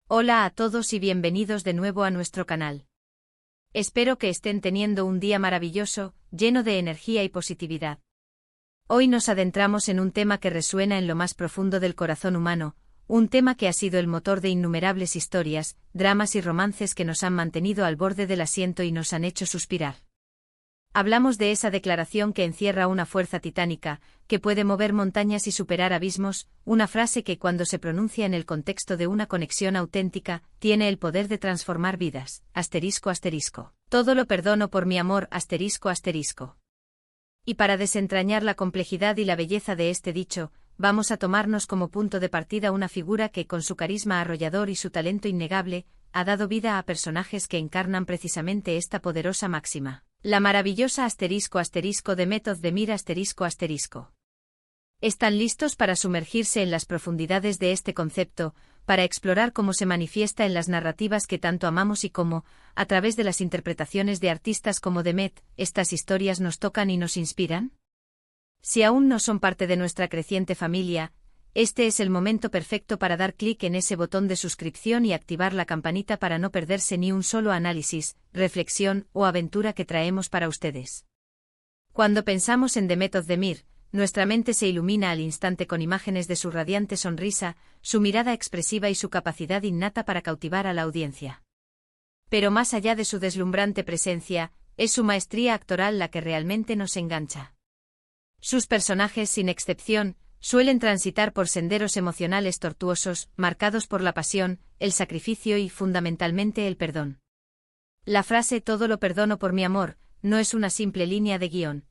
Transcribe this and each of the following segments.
Hola a todos y bienvenidos de nuevo a nuestro canal. Espero que estén teniendo un día maravilloso, lleno de energía y positividad. Hoy nos adentramos en un tema que resuena en lo más profundo del corazón humano, un tema que ha sido el motor de innumerables historias, dramas y romances que nos han mantenido al borde del asiento y nos han hecho suspirar. Hablamos de esa declaración que encierra una fuerza titánica, que puede mover montañas y superar abismos, una frase que cuando se pronuncia en el contexto de una conexión auténtica, tiene el poder de transformar vidas. Todo lo perdono por mi amor. Y para desentrañar la complejidad y la belleza de este dicho, vamos a tomarnos como punto de partida una figura que, con su carisma arrollador y su talento innegable, ha dado vida a personajes que encarnan precisamente esta poderosa máxima. La maravillosa de Met Özdemir ***. ¿Están listos para sumergirse en las profundidades de este concepto, para explorar cómo se manifiesta en las narrativas que tanto amamos y cómo, a través de las interpretaciones de artistas como Demet, estas historias nos tocan y nos inspiran? Si aún no son parte de nuestra creciente familia, este es el momento perfecto para dar clic en ese botón de suscripción y activar la campanita para no perderse ni un solo análisis, reflexión o aventura que traemos para ustedes. Cuando pensamos en Demet Özdemir, nuestra mente se ilumina al instante con imágenes de su radiante sonrisa, su mirada expresiva y su capacidad innata para cautivar a la audiencia. Pero más allá de su deslumbrante presencia, es su maestría actoral la que realmente nos engancha. Sus personajes, sin excepción, suelen transitar por senderos emocionales tortuosos, marcados por la pasión, el sacrificio y, fundamentalmente, el perdón. La frase «todo lo perdono por mi amor» no es una simple línea de guión.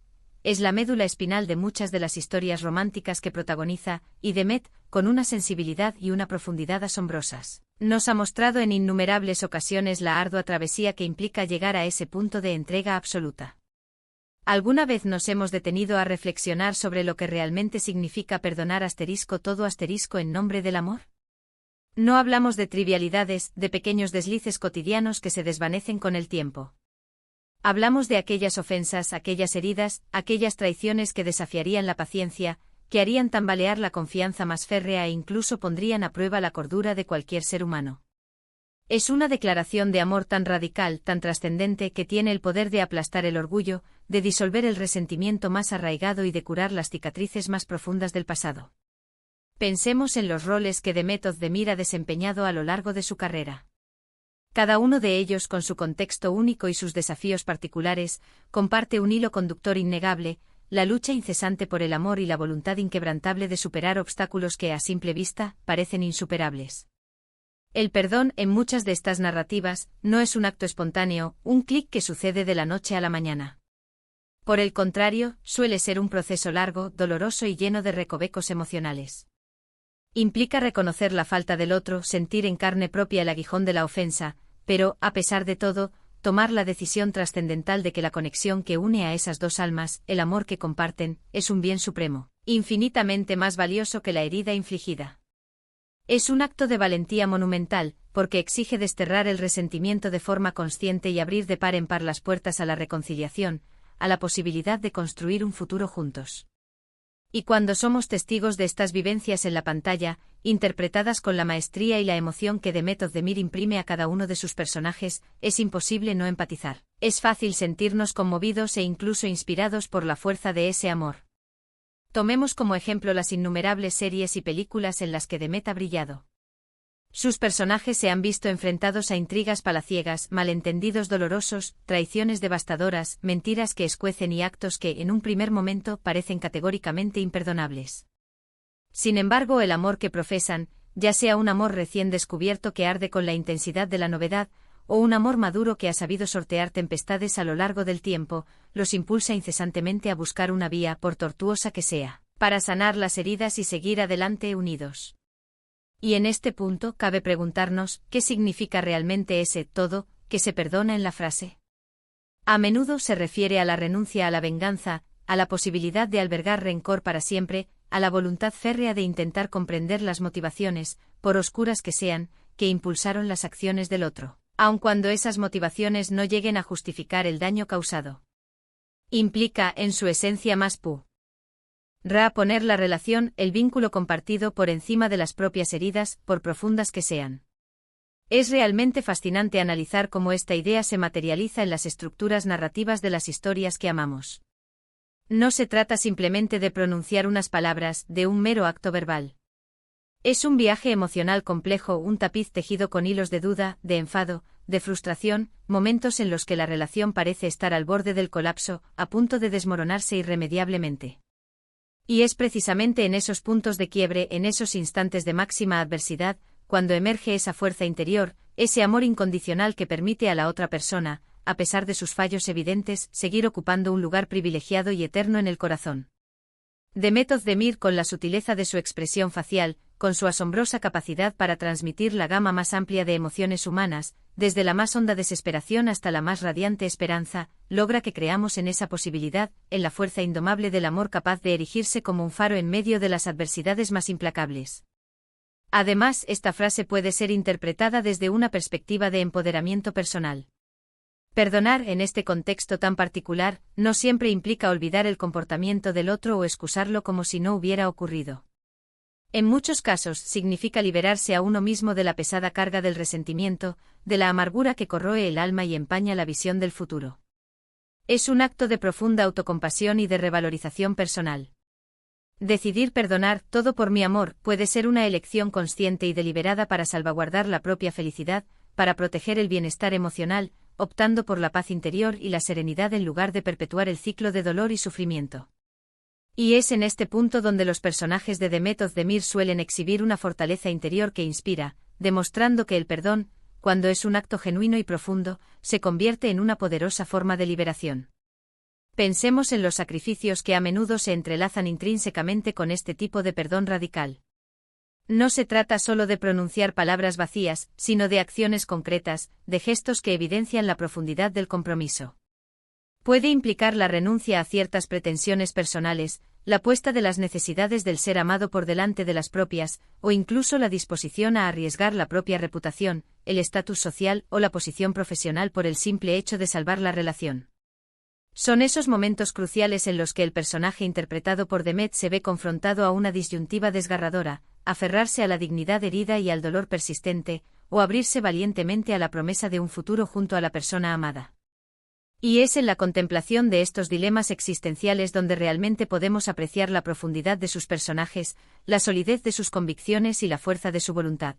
Es la médula espinal de muchas de las historias románticas que protagoniza, y Demet, con una sensibilidad y una profundidad asombrosas, nos ha mostrado en innumerables ocasiones la ardua travesía que implica llegar a ese punto de entrega absoluta. ¿Alguna vez nos hemos detenido a reflexionar sobre lo que realmente significa perdonar todo en nombre del amor? No hablamos de trivialidades, de pequeños deslices cotidianos que se desvanecen con el tiempo. Hablamos de aquellas ofensas, aquellas heridas, aquellas traiciones que desafiarían la paciencia, que harían tambalear la confianza más férrea e incluso pondrían a prueba la cordura de cualquier ser humano. Es una declaración de amor tan radical, tan trascendente, que tiene el poder de aplastar el orgullo, de disolver el resentimiento más arraigado y de curar las cicatrices más profundas del pasado. Pensemos en los roles que Demet Özdemir ha desempeñado a lo largo de su carrera. Cada uno de ellos, con su contexto único y sus desafíos particulares, comparte un hilo conductor innegable, la lucha incesante por el amor y la voluntad inquebrantable de superar obstáculos que, a simple vista, parecen insuperables. El perdón, en muchas de estas narrativas, no es un acto espontáneo, un clic que sucede de la noche a la mañana. Por el contrario, suele ser un proceso largo, doloroso y lleno de recovecos emocionales. Implica reconocer la falta del otro, sentir en carne propia el aguijón de la ofensa, pero, a pesar de todo, tomar la decisión trascendental de que la conexión que une a esas dos almas, el amor que comparten, es un bien supremo, infinitamente más valioso que la herida infligida. Es un acto de valentía monumental, porque exige desterrar el resentimiento de forma consciente y abrir de par en par las puertas a la reconciliación, a la posibilidad de construir un futuro juntos. Y cuando somos testigos de estas vivencias en la pantalla, interpretadas con la maestría y la emoción que Demet Özdemir imprime a cada uno de sus personajes, es imposible no empatizar. Es fácil sentirnos conmovidos e incluso inspirados por la fuerza de ese amor. Tomemos como ejemplo las innumerables series y películas en las que Demet ha brillado. Sus personajes se han visto enfrentados a intrigas palaciegas, malentendidos dolorosos, traiciones devastadoras, mentiras que escuecen y actos que, en un primer momento, parecen categóricamente imperdonables. Sin embargo, el amor que profesan, ya sea un amor recién descubierto que arde con la intensidad de la novedad, o un amor maduro que ha sabido sortear tempestades a lo largo del tiempo, los impulsa incesantemente a buscar una vía, por tortuosa que sea, para sanar las heridas y seguir adelante unidos. Y en este punto cabe preguntarnos, ¿qué significa realmente ese todo que se perdona en la frase? A menudo se refiere a la renuncia a la venganza, a la posibilidad de albergar rencor para siempre, a la voluntad férrea de intentar comprender las motivaciones, por oscuras que sean, que impulsaron las acciones del otro, aun cuando esas motivaciones no lleguen a justificar el daño causado. Implica, en su esencia más pura, poner la relación, el vínculo compartido por encima de las propias heridas, por profundas que sean. Es realmente fascinante analizar cómo esta idea se materializa en las estructuras narrativas de las historias que amamos. No se trata simplemente de pronunciar unas palabras, de un mero acto verbal. Es un viaje emocional complejo, un tapiz tejido con hilos de duda, de enfado, de frustración, momentos en los que la relación parece estar al borde del colapso, a punto de desmoronarse irremediablemente. Y es precisamente en esos puntos de quiebre, en esos instantes de máxima adversidad, cuando emerge esa fuerza interior, ese amor incondicional que permite a la otra persona, a pesar de sus fallos evidentes, seguir ocupando un lugar privilegiado y eterno en el corazón. Demet Özdemir, con la sutileza de su expresión facial, con su asombrosa capacidad para transmitir la gama más amplia de emociones humanas, desde la más honda desesperación hasta la más radiante esperanza, logra que creamos en esa posibilidad, en la fuerza indomable del amor capaz de erigirse como un faro en medio de las adversidades más implacables. Además, esta frase puede ser interpretada desde una perspectiva de empoderamiento personal. Perdonar, en este contexto tan particular, no siempre implica olvidar el comportamiento del otro o excusarlo como si no hubiera ocurrido. En muchos casos significa liberarse a uno mismo de la pesada carga del resentimiento, de la amargura que corroe el alma y empaña la visión del futuro. Es un acto de profunda autocompasión y de revalorización personal. Decidir perdonar, todo por mi amor, puede ser una elección consciente y deliberada para salvaguardar la propia felicidad, para proteger el bienestar emocional, optando por la paz interior y la serenidad en lugar de perpetuar el ciclo de dolor y sufrimiento. Y es en este punto donde los personajes de Demet Özdemir suelen exhibir una fortaleza interior que inspira, demostrando que el perdón, cuando es un acto genuino y profundo, se convierte en una poderosa forma de liberación. Pensemos en los sacrificios que a menudo se entrelazan intrínsecamente con este tipo de perdón radical. No se trata solo de pronunciar palabras vacías, sino de acciones concretas, de gestos que evidencian la profundidad del compromiso. Puede implicar la renuncia a ciertas pretensiones personales, la puesta de las necesidades del ser amado por delante de las propias, o incluso la disposición a arriesgar la propia reputación, el estatus social o la posición profesional por el simple hecho de salvar la relación. Son esos momentos cruciales en los que el personaje interpretado por Demet se ve confrontado a una disyuntiva desgarradora: aferrarse a la dignidad herida y al dolor persistente, o abrirse valientemente a la promesa de un futuro junto a la persona amada. Y es en la contemplación de estos dilemas existenciales donde realmente podemos apreciar la profundidad de sus personajes, la solidez de sus convicciones y la fuerza de su voluntad.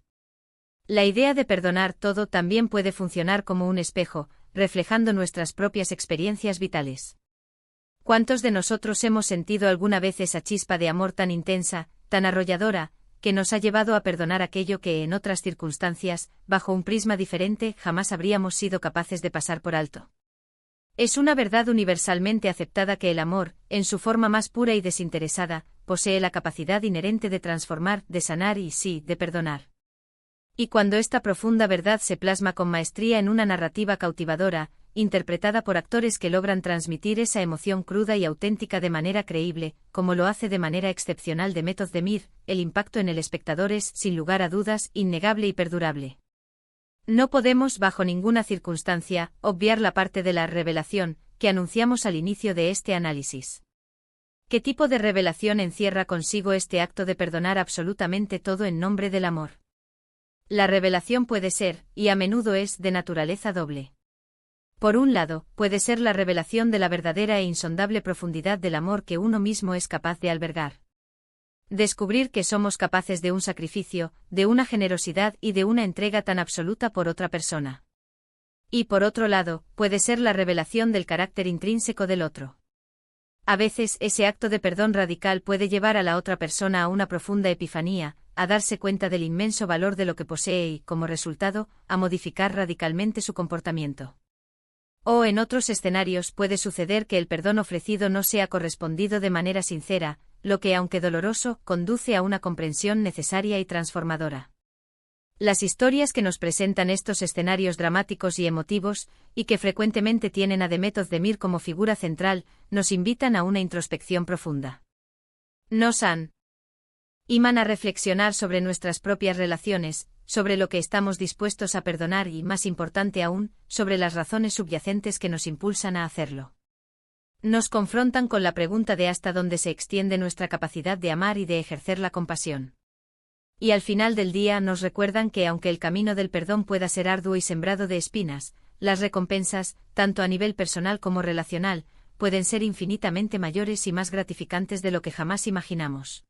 La idea de perdonar todo también puede funcionar como un espejo, reflejando nuestras propias experiencias vitales. ¿Cuántos de nosotros hemos sentido alguna vez esa chispa de amor tan intensa, tan arrolladora, que nos ha llevado a perdonar aquello que en otras circunstancias, bajo un prisma diferente, jamás habríamos sido capaces de pasar por alto? Es una verdad universalmente aceptada que el amor, en su forma más pura y desinteresada, posee la capacidad inherente de transformar, de sanar y, sí, de perdonar. Y cuando esta profunda verdad se plasma con maestría en una narrativa cautivadora, interpretada por actores que logran transmitir esa emoción cruda y auténtica de manera creíble, como lo hace de manera excepcional Demet Özdemir, el impacto en el espectador es, sin lugar a dudas, innegable y perdurable. No podemos, bajo ninguna circunstancia, obviar la parte de la revelación que anunciamos al inicio de este análisis. ¿Qué tipo de revelación encierra consigo este acto de perdonar absolutamente todo en nombre del amor? La revelación puede ser, y a menudo es, de naturaleza doble. Por un lado, puede ser la revelación de la verdadera e insondable profundidad del amor que uno mismo es capaz de albergar. Descubrir que somos capaces de un sacrificio, de una generosidad y de una entrega tan absoluta por otra persona. Y por otro lado, puede ser la revelación del carácter intrínseco del otro. A veces, ese acto de perdón radical puede llevar a la otra persona a una profunda epifanía, a darse cuenta del inmenso valor de lo que posee y, como resultado, a modificar radicalmente su comportamiento. O en otros escenarios puede suceder que el perdón ofrecido no sea correspondido de manera sincera, lo que, aunque doloroso, conduce a una comprensión necesaria y transformadora. Las historias que nos presentan estos escenarios dramáticos y emotivos, y que frecuentemente tienen a Demet Özdemir como figura central, nos invitan a una introspección profunda. Nos iman a reflexionar sobre nuestras propias relaciones, sobre lo que estamos dispuestos a perdonar y, más importante aún, sobre las razones subyacentes que nos impulsan a hacerlo. Nos confrontan con la pregunta de hasta dónde se extiende nuestra capacidad de amar y de ejercer la compasión. Y al final del día nos recuerdan que aunque el camino del perdón pueda ser arduo y sembrado de espinas, las recompensas, tanto a nivel personal como relacional, pueden ser infinitamente mayores y más gratificantes de lo que jamás imaginamos.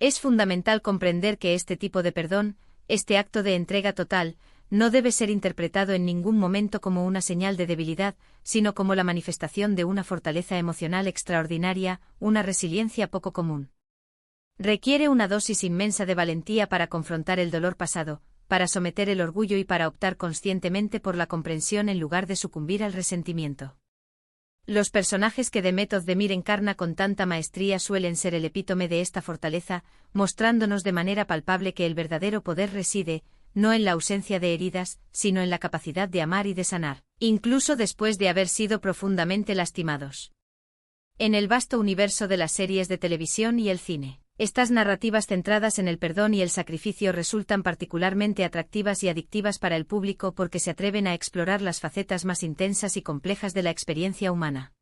Es fundamental comprender que este tipo de perdón, este acto de entrega total, no debe ser interpretado en ningún momento como una señal de debilidad, sino como la manifestación de una fortaleza emocional extraordinaria, una resiliencia poco común. Requiere una dosis inmensa de valentía para confrontar el dolor pasado, para someter el orgullo y para optar conscientemente por la comprensión en lugar de sucumbir al resentimiento. Los personajes que Demet Özdemir encarna con tanta maestría suelen ser el epítome de esta fortaleza, mostrándonos de manera palpable que el verdadero poder reside, no en la ausencia de heridas, sino en la capacidad de amar y de sanar, incluso después de haber sido profundamente lastimados. En el vasto universo de las series de televisión y el cine, estas narrativas centradas en el perdón y el sacrificio resultan particularmente atractivas y adictivas para el público porque se atreven a explorar las facetas más intensas y complejas de la experiencia humana.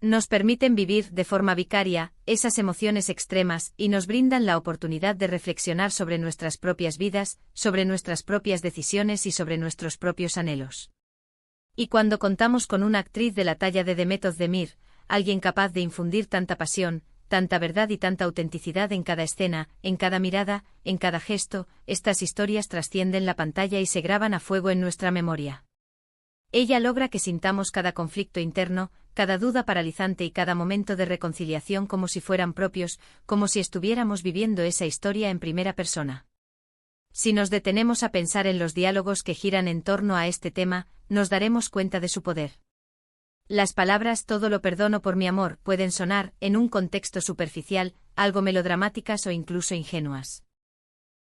Nos permiten vivir, de forma vicaria, esas emociones extremas y nos brindan la oportunidad de reflexionar sobre nuestras propias vidas, sobre nuestras propias decisiones y sobre nuestros propios anhelos. Y cuando contamos con una actriz de la talla de Demet Özdemir, alguien capaz de infundir tanta pasión, tanta verdad y tanta autenticidad en cada escena, en cada mirada, en cada gesto, estas historias trascienden la pantalla y se graban a fuego en nuestra memoria. Ella logra que sintamos cada conflicto interno, cada duda paralizante y cada momento de reconciliación como si fueran propios, como si estuviéramos viviendo esa historia en primera persona. Si nos detenemos a pensar en los diálogos que giran en torno a este tema, nos daremos cuenta de su poder. Las palabras «todo lo perdono por mi amor» pueden sonar, en un contexto superficial, algo melodramáticas o incluso ingenuas.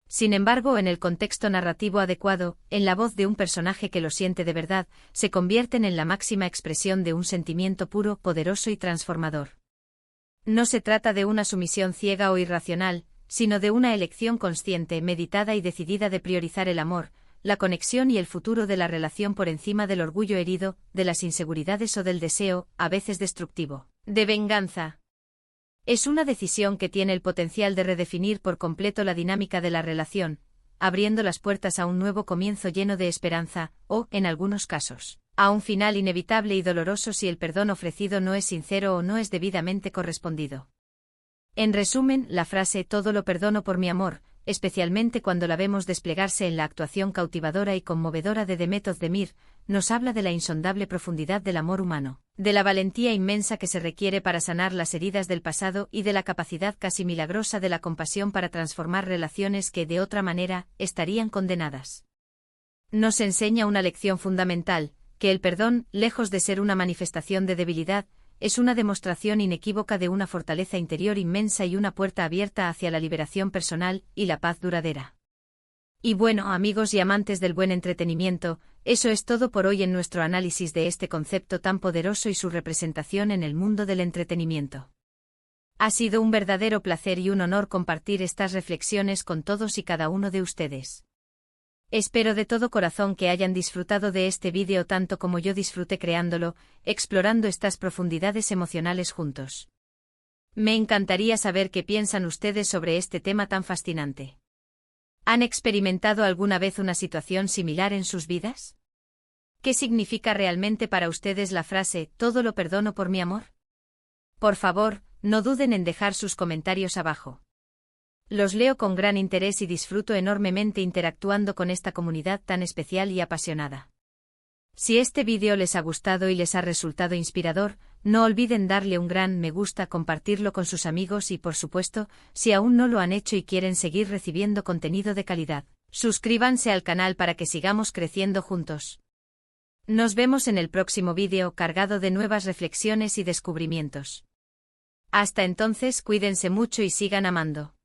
Sin embargo, en el contexto narrativo adecuado, en la voz de un personaje que lo siente de verdad, se convierten en la máxima expresión de un sentimiento puro, poderoso y transformador. No se trata de una sumisión ciega o irracional, sino de una elección consciente, meditada y decidida de priorizar el amor, la conexión y el futuro de la relación por encima del orgullo herido, de las inseguridades o del deseo, a veces destructivo, de venganza. Es una decisión que tiene el potencial de redefinir por completo la dinámica de la relación, abriendo las puertas a un nuevo comienzo lleno de esperanza, o, en algunos casos, a un final inevitable y doloroso si el perdón ofrecido no es sincero o no es debidamente correspondido. En resumen, la frase «todo lo perdono por mi amor», especialmente cuando la vemos desplegarse en la actuación cautivadora y conmovedora de Demet Özdemir, nos habla de la insondable profundidad del amor humano, de la valentía inmensa que se requiere para sanar las heridas del pasado y de la capacidad casi milagrosa de la compasión para transformar relaciones que, de otra manera, estarían condenadas. Nos enseña una lección fundamental, que el perdón, lejos de ser una manifestación de debilidad, es una demostración inequívoca de una fortaleza interior inmensa y una puerta abierta hacia la liberación personal y la paz duradera. Y bueno, amigos y amantes del buen entretenimiento, eso es todo por hoy en nuestro análisis de este concepto tan poderoso y su representación en el mundo del entretenimiento. Ha sido un verdadero placer y un honor compartir estas reflexiones con todos y cada uno de ustedes. Espero de todo corazón que hayan disfrutado de este vídeo tanto como yo disfruté creándolo, explorando estas profundidades emocionales juntos. Me encantaría saber qué piensan ustedes sobre este tema tan fascinante. ¿Han experimentado alguna vez una situación similar en sus vidas? ¿Qué significa realmente para ustedes la frase «todo lo perdono por mi amor»? Por favor, no duden en dejar sus comentarios abajo. Los leo con gran interés y disfruto enormemente interactuando con esta comunidad tan especial y apasionada. Si este vídeo les ha gustado y les ha resultado inspirador, no olviden darle un gran me gusta, compartirlo con sus amigos y, por supuesto, si aún no lo han hecho y quieren seguir recibiendo contenido de calidad, suscríbanse al canal para que sigamos creciendo juntos. Nos vemos en el próximo vídeo cargado de nuevas reflexiones y descubrimientos. Hasta entonces, cuídense mucho y sigan amando.